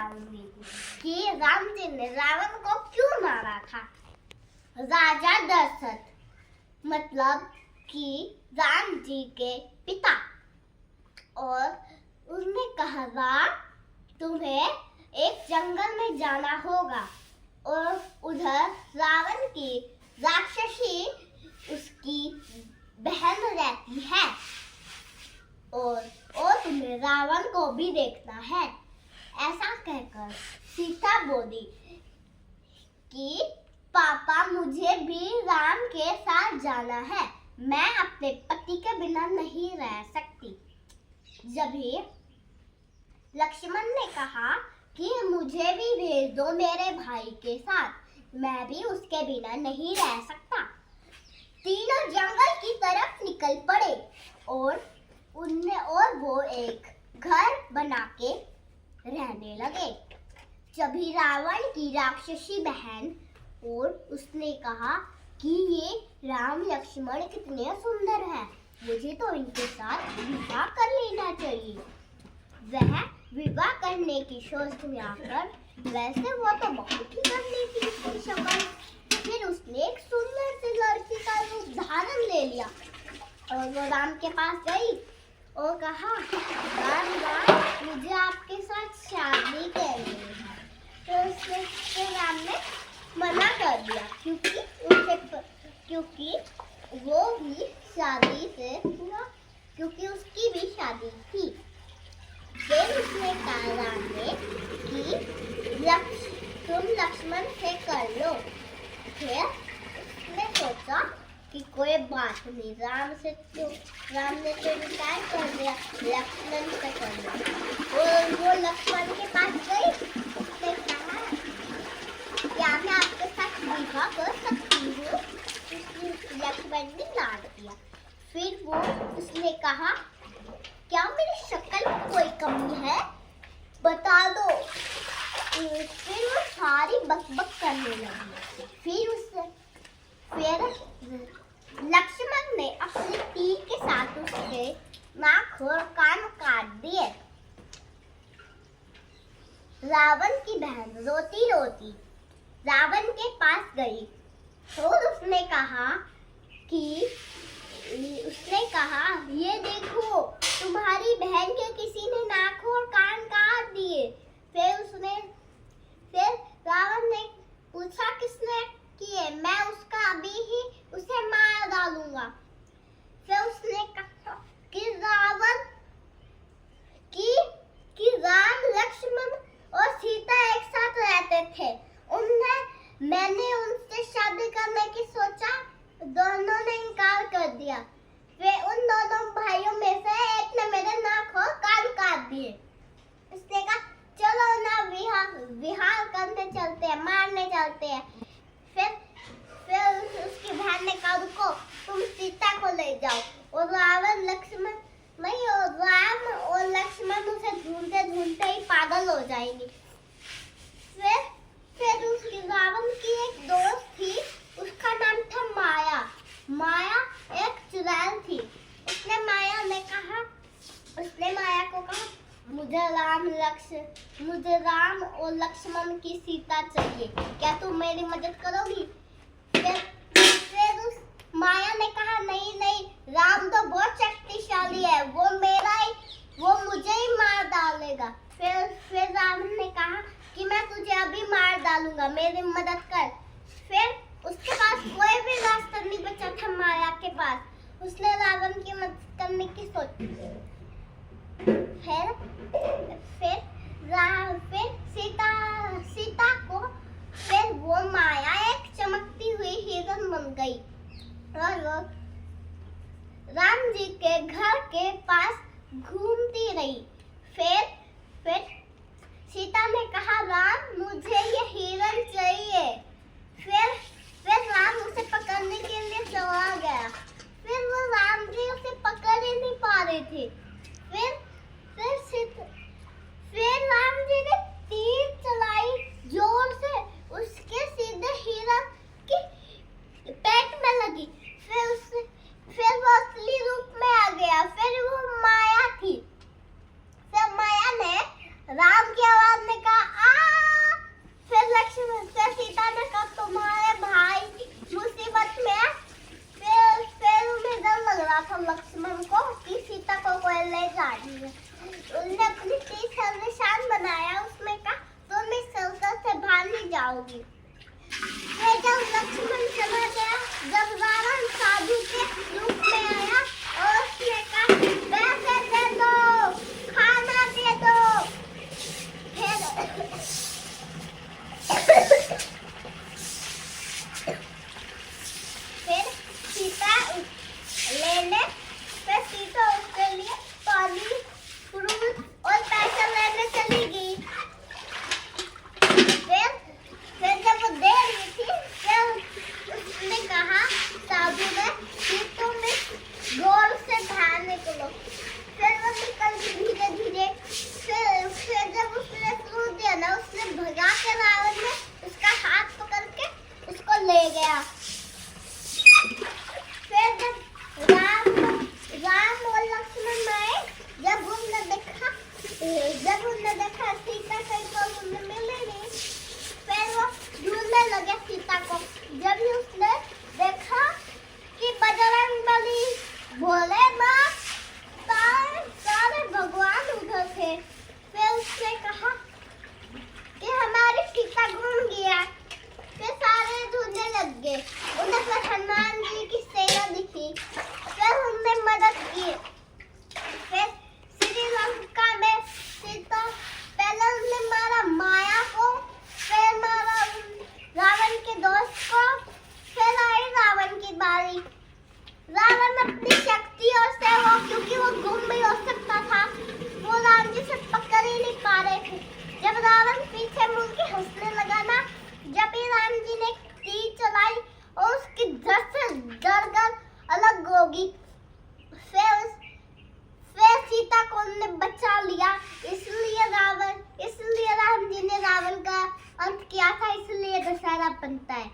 बताऊंगी कि राम जी ने रावण को क्यों मारा था। राजा दशरथ मतलब कि राम जी के पिता, और उसने कहा राम तुम्हें एक जंगल में जाना होगा, और उधर रावण की राक्षसी उसकी बहन रहती है, और तुम्हें रावण को भी देखना है। ऐसा कहकर सीता बोली कि पापा मुझे भी राम के साथ जाना है, मैं अपने पति के बिना नहीं रह सकती। जभी लक्ष्मण ने कहा कि मुझे भी भेज दो मेरे भाई के साथ, मैं भी उसके बिना नहीं रह सकता। तीनों जंगल की तरफ निकल पड़े और वो एक घर बना के रहने लगे। जभी रावण की राक्षसी बहन और उसने कहा कि ये राम लक्ष्मण कितने सुंदर हैं, मुझे तो इनके साथ विवाह कर लेना चाहिए। वह विवाह करने की सोच में आकर, वैसे वो तो बहुत ही गंदी थी उसकी शक्ल, फिर उसने एक सुंदर सी लड़की का रूप धारण ले लिया और वो राम के पास गई और कहा राम राम मुझे आपके साथ शादी करनी है। तो राम ने मना कर दिया क्योंकि वो भी शादी से क्योंकि उसकी भी शादी थी। फिर उसने कहा राम ने कि तुम लक्ष्मण से कर लो। फिर उसने सोचा कि कोई बात नहीं, राम ने तो इनकार कर दिया, लक्ष्मण से कर लो। और वो लक्ष्मण के पास गई, उसने कहा क्या मैं आपके साथ विवाह कर सकती हूँ। लक्ष्मण ने डांट दिया। फिर उसने कहा क्या मेरी शक्ल में कोई कमी है, बता दो। फिर वो सारी बकबक करने लगी। फिर लक्ष्मण ने अपने तीर के साथ उसके नाक और कान काट दिए। रावण की बहन रोती रोती रावण के पास गई और उसने कहा ये देखो तुम्हारी बहन के किसी ने नाक और कान काट दिए। फिर रावण ने पूछा किसने किए, मैं उसका अभी ही उसे मार डालूंगा। फिर उसने कहा कि राम लक्ष्मण और सीता एक साथ रहते थे, मैंने उनसे शादी करने की सोचा, दोनों ने इनकार कर दिया। फिर उन दोनों भाइयों में से एक ने मेरे नाक और कान काट दिए। उसने कहा चलो ना विहार करने चलते हैं, मारने चलते हैं। फिर उसकी बहन ने कहा रुको, तुम सीता को ले जाओ, और राम और लक्ष्मण उसे ढूंढते ढूंढते ही पागल हो जाएंगे। फिर उसकी रावण की एक दोस्त थी, उसका नाम था माया एक चुड़ैल थी। उसने माया को कहा मुझे राम और लक्ष्मण की सीता चाहिए, क्या तुम मेरी मदद करोगी। फिर उस माया ने कहा नहीं, राम तो बहुत शक्तिशाली है, वो मुझे ही मार डालेगा। फिर राम ने कहा कि मैं तुझे अभी मार डालूंगा, मेरी मदद कर। फिर उसके पास कोई भी रास्ता नहीं बचा था माया के पास, उसने रावण की मदद करने की सोची। फिर सीता को फिर वो माया एक चमकती हुई हिरन बन गई और वो राम जी के घर के पास घूमती रही। फिर सीता ने कहा राम मुझे ये हिरन चाहिए। फिर राम उसे पकड़ने के लिए चला गया। फिर वो राम जी उसे पकड़ ही नहीं पा रहे थे। फिर राम जी ने तीर चलाई जोर से, उसके सीधे हिरन के पेट में लगी। फिर वो असली रूप में आ गया। फिर वो माया थी। फिर माया ने राम की आवाज में कहा उन्होंने अपनी तीर से निशान बनाया उसमें का, तो मैं सर्कल से बाहर नहीं जाऊंगी। फिर जब लक्ष्मण चला गया, जब रावण साधु के रूप में आया और उसने कहा पैसे दे दो, खाना दे दो। फिर सीता लेने, फिर सीता उसके लिए पानी, फ्रूट और पैसा लेने चली गई। फिर जब वो दे रही थी, फिर उसने कहा साधु ने कि तुम इस गोल से बाहर निकलो। फिर वो निकल गई धीरे धीरे। फिर जब उसने फ्रूट दिया ना, उसने भगा के रावण ने उसका हाथ पकड़ के उसको ले गया। फिर जब राम और लक्ष्मण आए, जब उन्होंने देखा सीता कहीं पर उन्हें मिले नहीं, फिर वो ढूंढने लगे सीता को। जब भी उसने देखा कि बजरंगबली, भोलेनाथ, सारे भगवान उधर थे, फिर उसने कहा कि हमारी सीता गुम गया। फिर सारे ढूंढने लग गए। उन्हें फिर हनुमान जी की सेना दिखी, फिर उनने मदद की। फिर श्रीलंका में सीता पहले उन्हें मारा माया को, फिर मारा रावण के दोस्त को, फिर आई रावण की बारी। रावण अपनी शक्तियों से क्योंकि वो गुम भी हो सकता था, वो राम जी से पकड़ ही नहीं पा रहे थे। जब रावण पीछे मुड़ के हंसने लगा ना, जब ही राम जी ने तीर चलाई और उसकी धड़ से डरकर अलग होगी, फिर सीता को उन्होंने बचा लिया। इसलिए राम जी ने रावण का अंत किया था, इसलिए दशहरा बनता है।